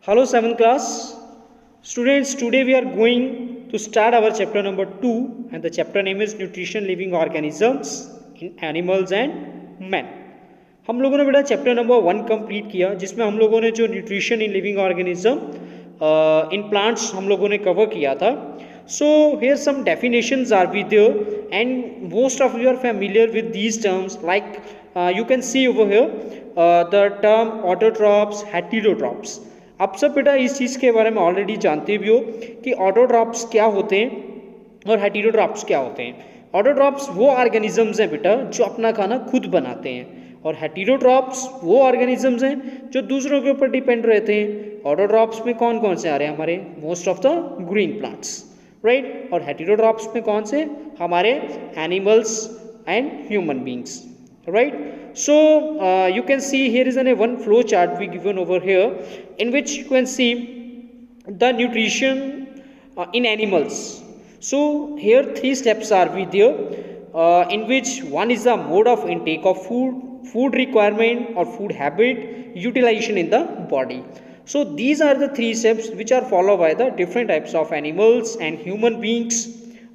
Hello 7th class students, today we are going to start our chapter number 2 and the chapter name is nutrition living organisms in animals and man. हम लोगों ने बेटा chapter number 1 complete किया जिसमें हम लोगों ने जो nutrition in living organism in plants हम लोगों ने कवर किया था. So here some definitions are with there and most of you are familiar with these terms like you can see over here the term autotrophs, heterotrophs. आप सब बेटा इस चीज़ के बारे में ऑलरेडी जानते भी हो कि ऑटोट्रॉप्स क्या होते हैं और हेटेरोट्रॉप्स क्या होते हैं. ऑटोट्रॉप्स वो ऑर्गेनिजम्स हैं बेटा जो अपना खाना खुद बनाते हैं और हेटेरोट्रॉप्स वो ऑर्गेनिजम्स हैं जो दूसरों के ऊपर डिपेंड रहते हैं. ऑटोट्रॉप्स में कौन कौन से आ रहे हैं हमारे most of the green plants right और हेटेरोट्रॉप्स में कौन से हमारे animals and human beings right. So you can see here is one flow chart we given over here in which you can see the nutrition in animals. So here 3 steps are with there in which one is the mode of intake of food requirement or food habit, utilization in the body. So these are the 3 steps which are followed by the different types of animals and human beings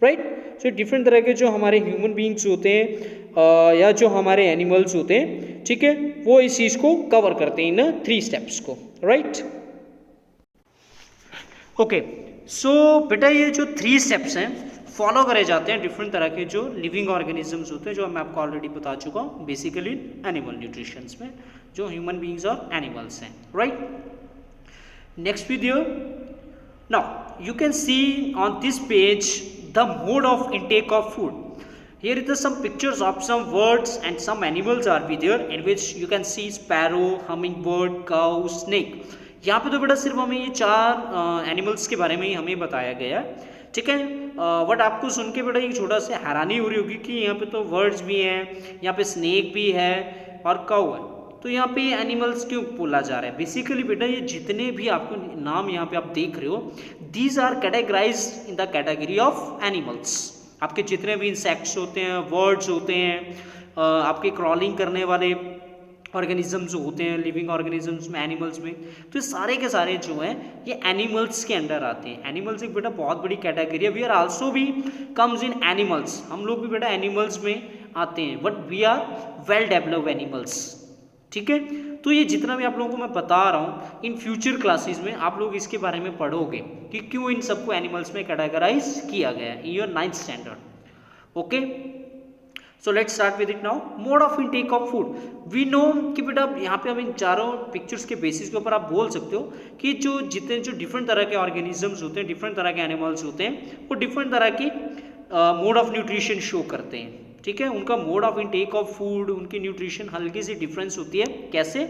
right. So different तरह के जो हमारे human beings होते हैं या जो हमारे animals होते हैं ठीक है वो इस चीज़ को कवर करते हैं इन 3 स्टेप्स को राइट. ओके सो बेटा ये जो 3 स्टेप्स हैं फॉलो करे जाते हैं डिफरेंट तरह के जो लिविंग ऑर्गेनिजम्स होते हैं जो मैं आपको ऑलरेडी बता चुका हूँ बेसिकली एनिमल न्यूट्रिशंस में जो ह्यूमन बींग्स और एनिमल्स हैं right. Next video now you can C on this page the mode of intake of food. Here is some pictures of some birds and some animals are be there in which you can see sparrow, hummingbird, cow, snake. यहाँ पे तो बेटा सिर्फ हमें ये 4 animals के बारे में ही हमें बताया गया ठीक है. बट आपको सुन के बेटा एक छोटा सा हैरानी हो रही होगी कि यहाँ पे तो बर्ड्स भी हैं, यहाँ पे स्नेक भी है और काऊ है. तो यहाँ पे एनिमल्स क्यों बोला जा रहा है. बेसिकली बेटा ये जितने भी आपको नाम यहाँ पे आप देख रहे हो these are categorize in the category of animals. आपके जितने भी इंसेक्ट्स होते हैं, वर्ड्स होते हैं, आपके क्रॉलिंग करने वाले ऑर्गेनिजम्स होते हैं लिविंग ऑर्गेनिजम्स में एनिमल्स में, तो ये सारे के सारे जो हैं ये एनिमल्स के अंडर आते हैं. एनिमल्स एक बेटा बहुत बड़ी कैटेगरी है. वी आर आल्सो भी कम्स इन एनिमल्स. हम लोग भी बेटा एनिमल्स में आते हैं but we are well developed animals ठीक है. तो ये जितना भी आप लोगों को मैं बता रहा हूँ इन फ्यूचर क्लासेस में आप लोग इसके बारे में पढ़ोगे कि क्यों इन सबको एनिमल्स में कैटेगराइज किया गया है in your 9th standard. Okay so let's start with it now. Mode of intake of food we know कि बेटा यहाँ पे हम इन चारों पिक्चर्स के बेसिस के ऊपर आप बोल सकते हो कि जो जितने जो डिफरेंट तरह के ऑर्गेनिजम्स होते हैं, डिफरेंट तरह के एनिमल्स होते हैं वो डिफरेंट तरह की मोड ऑफ न्यूट्रिशन शो करते हैं ठीक है. उनका mode of intake of food, उनकी न्यूट्रिशन हल्की सी डिफरेंस होती है. कैसे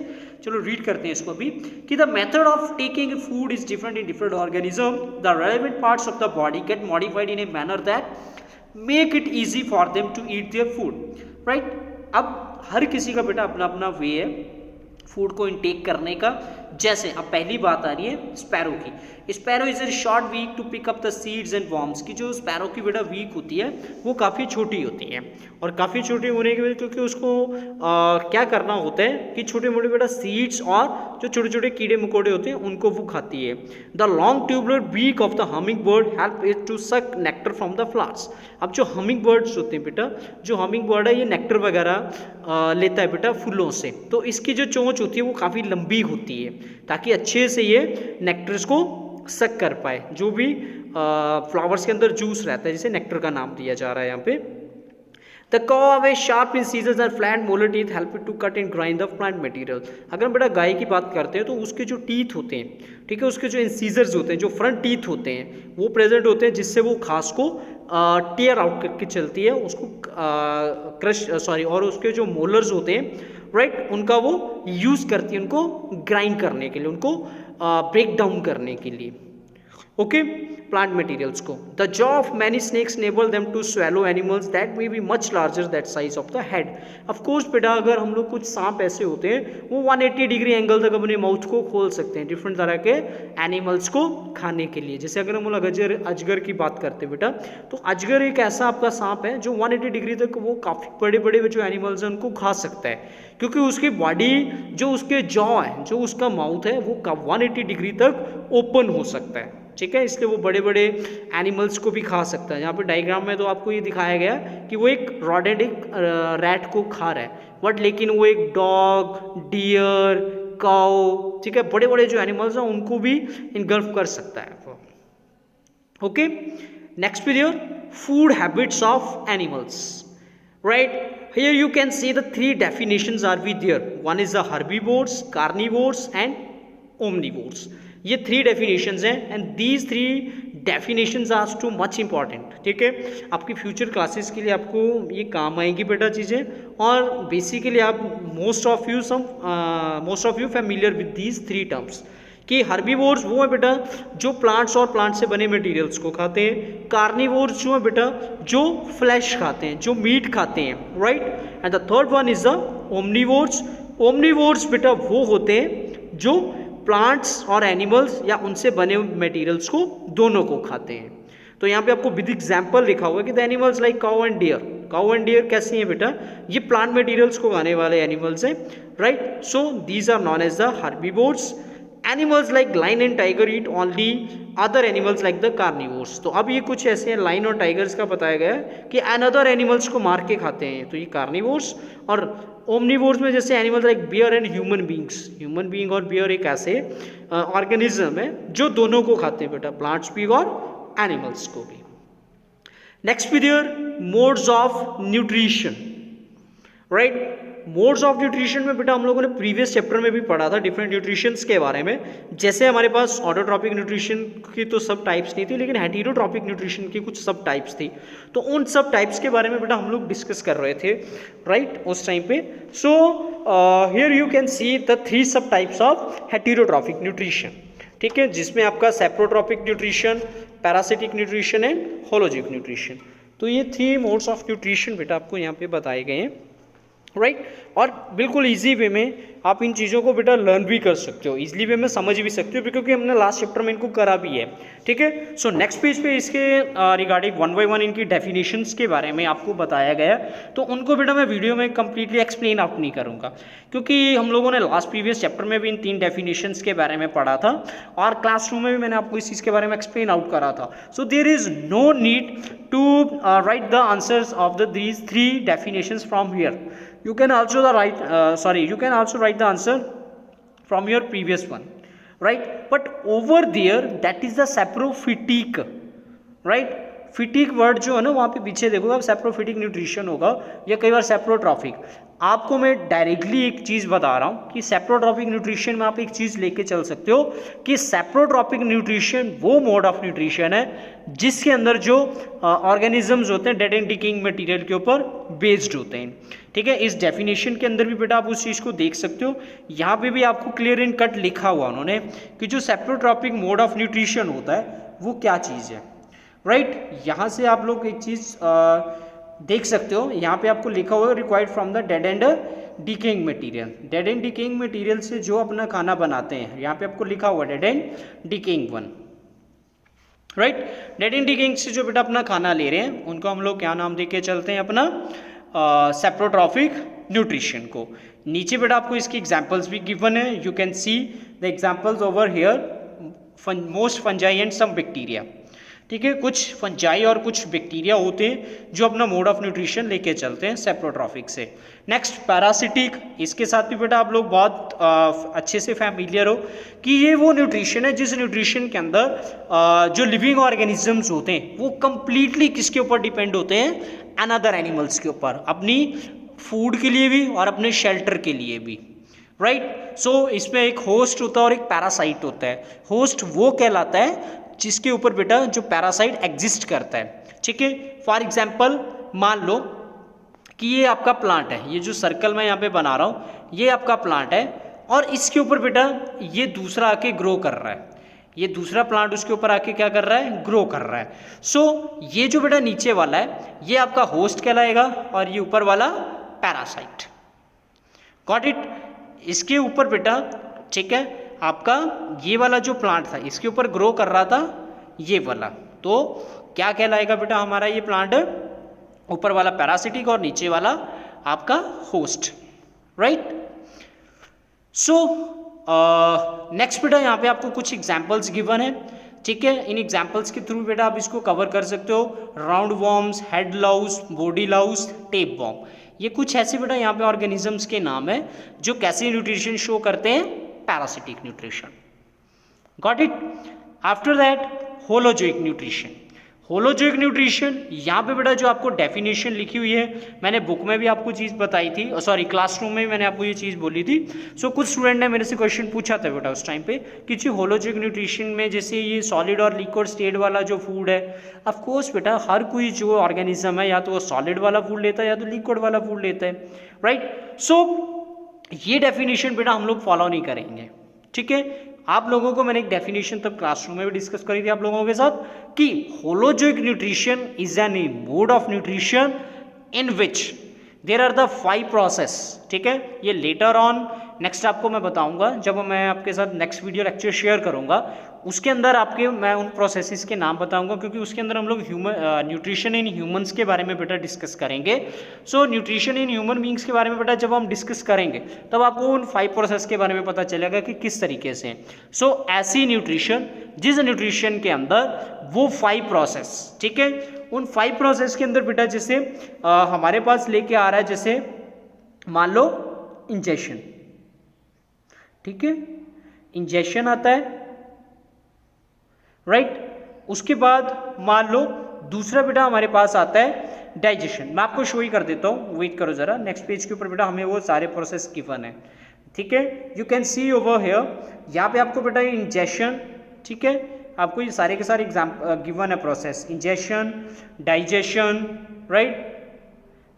चलो रीड करते हैं इसको अभी कि the method of taking food is different in different organism. The relevant parts of the body get modified in a manner that make it easy for them to eat their food right. अब हर किसी का बेटा अपना अपना वे है food को intake करने का. जैसे अब पहली बात आ रही है स्पैरो की. Sparrow is a short beak to pick up the seeds and worms की जो स्पैरो की बेटा वीक होती है वो काफ़ी छोटी होती है और काफ़ी छोटी होने की वजह क्योंकि उसको क्या करना होता है कि छोटे मोटे बेटा सीड्स और जो छोटे छोटे कीड़े मकोड़े होते हैं उनको वो खाती है. The long tubular beak of the humming bird help it to suck nectar from the flowers. अब जो हमिंग बर्ड्स होते हैं बेटा, जो हमिंग बर्ड है ये नेक्टर वगैरह लेता है बेटा फूलों से, तो इसकी जो चोंच होती है वो काफ़ी लंबी होती है ताकि अच्छे से ये नेक्टर्स को सक कर पाए. जो भी फ्लावर्स के अंदर जूस रहता है जिसे नेक्टर का नाम दिया जा रहा है यहाँ पे. The cow have sharp incisors and flat molar teeth help it to cut and grind the plant material. अगर हम बेटा गाय की बात करते हैं तो उसके जो टीथ होते हैं ठीक है, उसके जो इंसीजर्स होते हैं, जो फ्रंट टीथ होते हैं वो प्रेजेंट होते हैं जिससे वो घास को टीयर आउट करके चलती है उसको और उसके जो मोलर्स होते हैं राइट उनका वो यूज़ करती है उनको ग्राइंड करने के लिए, उनको ब्रेक डाउन करने के लिए ओके, प्लांट मटेरियल्स को। The jaw of many snakes enable them to swallow animals that may be much larger that size of the head. Of course बेटा, अगर हम लोग कुछ सांप ऐसे होते हैं वो 180 डिग्री एंगल तक अपने माउथ को खोल सकते हैं डिफरेंट तरह के एनिमल्स को खाने के लिए। जैसे अगर हम लोग अजगर की बात करते हैं बेटा, तो अजगर एक ऐसा आपका सांप है जो 180 डिग्री तक वो काफ़ी बड़े बड़े जो एनिमल्स हैं उनको खा सकता है, क्योंकि उसकी बॉडी जो उसके जॉ है, जो उसका माउथ है, वो 180 डिग्री तक ओपन हो सकता है। ठीक है, इसलिए वो बड़े बड़े एनिमल्स को भी खा सकता है। यहाँ पे डायग्राम में तो आपको ये दिखाया गया कि वो एक रॉडेंट, एक रैट को खा रहा है, बट लेकिन वो एक डॉग, डियर, काउ, ठीक है, बड़े बड़े जो एनिमल्स हैं उनको भी इनगल्फ कर सकता है। Okay, next period, food habits of animals. Right, here you can see the three definitions are with there. One is the herbivores, carnivores and omnivores. ये थ्री डेफिनेशंस हैं and these three definitions are too much important. ठीक है, आपकी future classes के लिए आपको ये काम आएंगी बेटा चीज़ें, और बेसिकली आप most of you familiar with these three terms कि हर्बीवोर्स वो है बेटा जो प्लांट्स और प्लांट से बने मटेरियल्स को खाते हैं, कार्निवोर्स जो है बेटा जो फ्लैश खाते हैं, जो मीट खाते हैं, right, and the third one is the omnivores. Omnivores बेटा वो होते हैं जो प्लांट्स और एनिमल्स या उनसे बने मटेरियल्स को दोनों को खाते हैं। तो यहाँ पे आपको विद एग्जाम्पल लिखा हुआ है कि the animals like cow and deer. Cow and deer कैसे हैं बेटा, ये प्लांट मटेरियल्स को खाने वाले एनिमल्स हैं, right, so these are known as the herbivores. Animals like lion and tiger eat only other animals like the carnivores। तो अब ये कुछ ऐसे हैं लाइन और टाइगर्स का बताया गया है कि अनदर एनिमल्स को मार के खाते हैं, तो ये कार्निवोर्स। और ओमनिवोर्स में जैसे animals like bear and human beings, human being और बियर एक ऐसे ऑर्गेनिज्म है जो दोनों को खाते हैं बेटा, प्लांट्स भी और एनिमल्स को भी। Next period, modes of nutrition, right. Modes of nutrition में बेटा हम लोगों ने प्रीवियस चैप्टर में भी पढ़ा था डिफरेंट न्यूट्रिशंस के बारे में। जैसे हमारे पास ऑटोट्रॉपिक न्यूट्रिशन की तो सब टाइप्स नहीं थी, लेकिन हेटेरोट्रॉपिक न्यूट्रिशन की कुछ सब टाइप्स थी, तो उन सब टाइप्स के बारे में बेटा हम लोग डिस्कस कर रहे थे, राइट, उस टाइम पे। So here you can see the three sub types of heterotrophic nutrition, ठीक है, जिसमें आपका saprotrophic nutrition, parasitic nutrition and holozoic nutrition. तो ये थ्री मोड्स ऑफ न्यूट्रिशन बेटा आपको यहाँ पे बताए गए हैं, राइट, और बिल्कुल इजी वे में आप इन चीज़ों को बेटा लर्न भी कर सकते हो, इजीली वे में समझ भी सकते हो, क्योंकि हमने लास्ट चैप्टर में इनको करा भी है। ठीक है, सो नेक्स्ट पेज पे इसके रिगार्डिंग वन बाय वन इनकी डेफिनेशंस के बारे में आपको बताया गया, तो उनको बेटा मैं वीडियो में कंप्लीटली एक्सप्लेन आउट नहीं करूँगा, क्योंकि हम लोगों ने लास्ट प्रीवियस चैप्टर में भी इन तीन डेफिनेशंस के बारे में पढ़ा था, और क्लासरूम में भी मैंने आपको इस चीज़ के बारे में एक्सप्लेन आउट करा था। So there is no need to write the answers of these three definitions from here. You can also write the answer from your previous one, right? But over there that is the saprophytic, right? फिटिक word जो है ना वहाँ पे पीछे देखोगे आप, saprophytic nutrition होगा या कई बार सेप्रोट्रॉफिक। आपको मैं डायरेक्टली एक चीज़ बता रहा हूँ कि सेप्रोट्रॉपिक न्यूट्रिशन में आप एक चीज़ लेके चल सकते हो कि सेप्रोट्रॉपिक न्यूट्रिशन वो मोड ऑफ न्यूट्रिशन है जिसके अंदर जो ऑर्गेनिजम्स होते हैं डेड एंड डिकेइंग मटेरियल के ऊपर बेस्ड होते हैं। ठीक है, इस डेफिनेशन के अंदर भी बेटा आप उस चीज़ को देख सकते हो। यहाँ पे भी आपको क्लियर इन कट लिखा हुआ उन्होंने कि जो सेप्रोट्रॉपिक मोड ऑफ न्यूट्रिशन होता है वो क्या चीज़ है, राइट। यहाँ से आप लोग एक चीज़ देख सकते हो, यहाँ पे आपको लिखा हुआ है required from the dead and decaying material. Dead and decaying material से जो अपना खाना बनाते हैं, यहाँ पे आपको लिखा हुआ है dead and decaying one, right. Dead and decaying से जो बेटा अपना खाना ले रहे हैं उनको हम लोग क्या नाम दे के चलते हैं, अपना सेप्रोट्रॉपिक न्यूट्रिशन को। नीचे बेटा आपको इसकी एग्जांपल्स भी गिवन है, you can see the examples over here, most fungi and some bacteria. ठीक है, कुछ फंजाई और कुछ बैक्टीरिया होते हैं जो अपना मोड ऑफ न्यूट्रिशन लेके चलते हैं सेप्रोट्रॉपिक से। नेक्स्ट पैरासिटिक, इसके साथ भी बेटा आप लोग बहुत अच्छे से फैमिलियर हो कि ये वो न्यूट्रिशन है जिस न्यूट्रिशन के अंदर जो लिविंग ऑर्गेनिजम्स होते हैं वो कंप्लीटली किसके ऊपर डिपेंड होते हैं, अनदर एनिमल्स के ऊपर, अपनी फूड के लिए भी और अपने शेल्टर के लिए भी, राइट। सो इसमें एक होस्ट होता है और एक पैरासाइट होता है। होस्ट वो कहलाता है जिसके ऊपर बेटा जो पैरासाइट एग्जिस्ट करता है। ठीक है, फॉर एग्जाम्पल मान लो कि ये आपका प्लांट है, ये जो सर्कल मैं यहाँ पे बना रहा हूँ ये आपका प्लांट है, और इसके ऊपर बेटा ये दूसरा आके ग्रो कर रहा है। ये दूसरा प्लांट उसके ऊपर आके क्या कर रहा है, ग्रो कर रहा है। सो ये जो बेटा नीचे वाला है ये आपका होस्ट कहलाएगा और ये ऊपर वाला पैरासाइट। Got it. इसके ऊपर बेटा ठीक है आपका ये वाला जो प्लांट था इसके ऊपर ग्रो कर रहा था ये वाला, तो क्या कहलाएगा बेटा हमारा ये प्लांट, ऊपर वाला पैरासिटिक और नीचे वाला आपका होस्ट, राइट। सो नेक्स्ट बेटा यहाँ पे आपको कुछ एग्जांपल्स गिवन है, ठीक है। इन एग्जांपल्स के थ्रू बेटा आप इसको कवर कर सकते हो। Round worms, head Laue's, body Laue's, tape warm, ये कुछ ऐसे बेटा यहाँ पे ऑर्गेनिजम्स के नाम है जो कैसे न्यूट्रिशन शो करते हैं, parasitic nutrition. Got it. After that holozoic nutrition. Holozoic nutrition यहाँ पे बेटा जो आपको डेफिनेशन लिखी हुई है, मैंने बुक में भी आपको चीज़ बताई थी, सॉरी क्लासरूम में भी मैंने आपको ये चीज़ बोली थी। सो कुछ स्टूडेंट ने मेरे से क्वेश्चन पूछा था बेटा उस टाइम पे कि जी होलोजोइक न्यूट्रिशन में जैसे ये सॉलिड और लिक्विड स्टेट वाला जो फूड है, ऑफ कोर्स बेटा हर कोई जो ऑर्गेनिज्म है या तो वो सॉलिड वाला फूड लेता है या तो लिक्विड वाला फूड लेता है, राइट। सो ये डेफिनेशन बेटा हम लोग फॉलो नहीं करेंगे, ठीक है। आप लोगों को मैंने एक डेफिनेशन तब क्लासरूम में भी डिस्कस करी थी आप लोगों के साथ कि holozoic nutrition is an a mode of nutrition in which there are the 5 process, ठीक है। ये लेटर ऑन नेक्स्ट आपको मैं बताऊंगा जब मैं आपके साथ नेक्स्ट वीडियो लेक्चर शेयर करूंगा, उसके अंदर आपके मैं उन प्रोसेसेस के नाम बताऊंगा, क्योंकि उसके अंदर हम लोग न्यूट्रिशन इन ह्यूमंस के बारे में बेटा डिस्कस करेंगे। सो न्यूट्रिशन इन ह्यूमन बींग्स के बारे में बेटा जब हम डिस्कस करेंगे तब आपको उन 5 प्रोसेस के बारे में पता चलेगा कि किस तरीके से। सो ऐसी न्यूट्रिशन जिस न्यूट्रिशन के अंदर वो 5 प्रोसेस, ठीक है, उन 5 प्रोसेस के अंदर बेटा जैसे हमारे पास लेके आ रहा है, जैसे मान लो इंजेक्शन, ठीक है, इंजेक्शन आता है, राइट। उसके बाद मान लो दूसरा बेटा हमारे पास आता है डाइजेशन। मैं आपको शो ही कर देता हूँ, वेट करो जरा, नेक्स्ट पेज के ऊपर बेटा हमें वो सारे प्रोसेस गिवन है, ठीक है। You can C over here, यहाँ पे आपको बेटा इंजेक्शन, ठीक है, आपको ये सारे के सारे एग्जाम्पल गिवन है process, injection, digestion, right.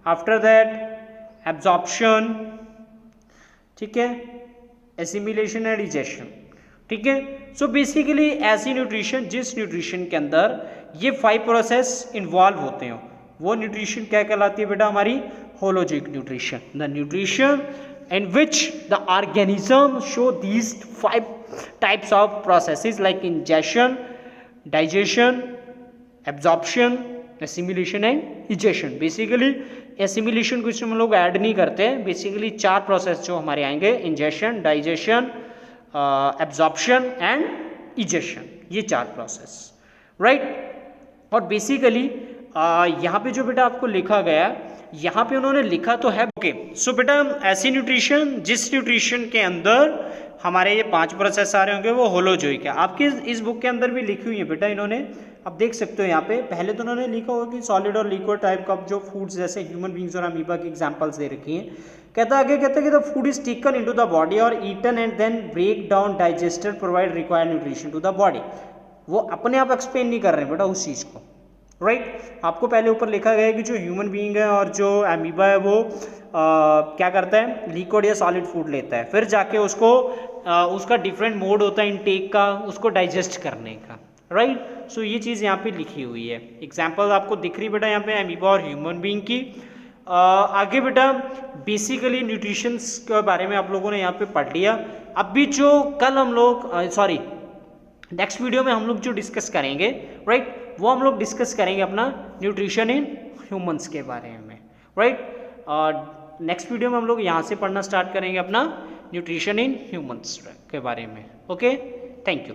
After that absorption, ठीक है, एसिमिलेशन एंड डाइजेशन, ठीक है। सो बेसिकली ऐसी न्यूट्रिशन जिस न्यूट्रिशन के अंदर ये 5 प्रोसेस इन्वॉल्व होते हैं वो न्यूट्रिशन क्या कहलाती है बेटा हमारी, holozoic nutrition. The nutrition in which the organism show these 5 types of processes like ingestion, digestion, absorption, assimilation and egestion। Basically assimilation को इसमें हम लोग ऐड नहीं करते हैं, बेसिकली 4 प्रोसेस जो हमारे आएंगे, injection, digestion, absorption and egestion, ये 4 प्रोसेस, राइट। और बेसिकली यहाँ पे जो बेटा आपको लिखा गया, यहाँ पे उन्होंने लिखा तो है, ओके। सो बेटा ऐसी न्यूट्रिशन जिस न्यूट्रिशन के अंदर हमारे ये 5 प्रोसेस आ रहे होंगे वो होलोजोइक है। आपके इस बुक के अंदर भी लिखी हुई है बेटा इन्होंने, आप देख सकते हो यहाँ पे। पहले तो उन्होंने लिखा होगा कि सॉलिड और लिक्विड टाइप का जो फूड्स जैसे ह्यूमन बींग्स और अमीबा की एग्जांपल्स दे रखी हैं। कहता आगे कहता है कि the food is taken into the body और eaten and then break down digested provide required nutrition to the body. वो अपने आप एक्सप्लेन नहीं कर रहे हैं बेटा उस चीज़ को, राइट। आपको पहले ऊपर लिखा गया है कि जो ह्यूमन बीइंग है और जो अमीबा है वो क्या करता है, लिक्विड या सॉलिड फूड लेता है, फिर जाके उसको उसका डिफरेंट मोड होता है इनटेक का, उसको डाइजेस्ट करने का, राइट। सो ये चीज़ यहाँ पे लिखी हुई है। एग्जाम्पल आपको दिख रही बेटा यहाँ पे अमीबा और ह्यूमन बीइंग की। आगे बेटा बेसिकली न्यूट्रिशंस के बारे में आप लोगों ने यहाँ पे पढ़ लिया। अभी जो कल हम लोग नेक्स्ट वीडियो में हम लोग जो डिस्कस करेंगे, राइट, वो हम लोग डिस्कस करेंगे अपना न्यूट्रिशन इन ह्यूमंस के बारे में, राइट। नेक्स्ट वीडियो में हम लोग यहाँ से पढ़ना स्टार्ट करेंगे अपना न्यूट्रिशन इन ह्यूमंस के बारे में। Okay, thank you.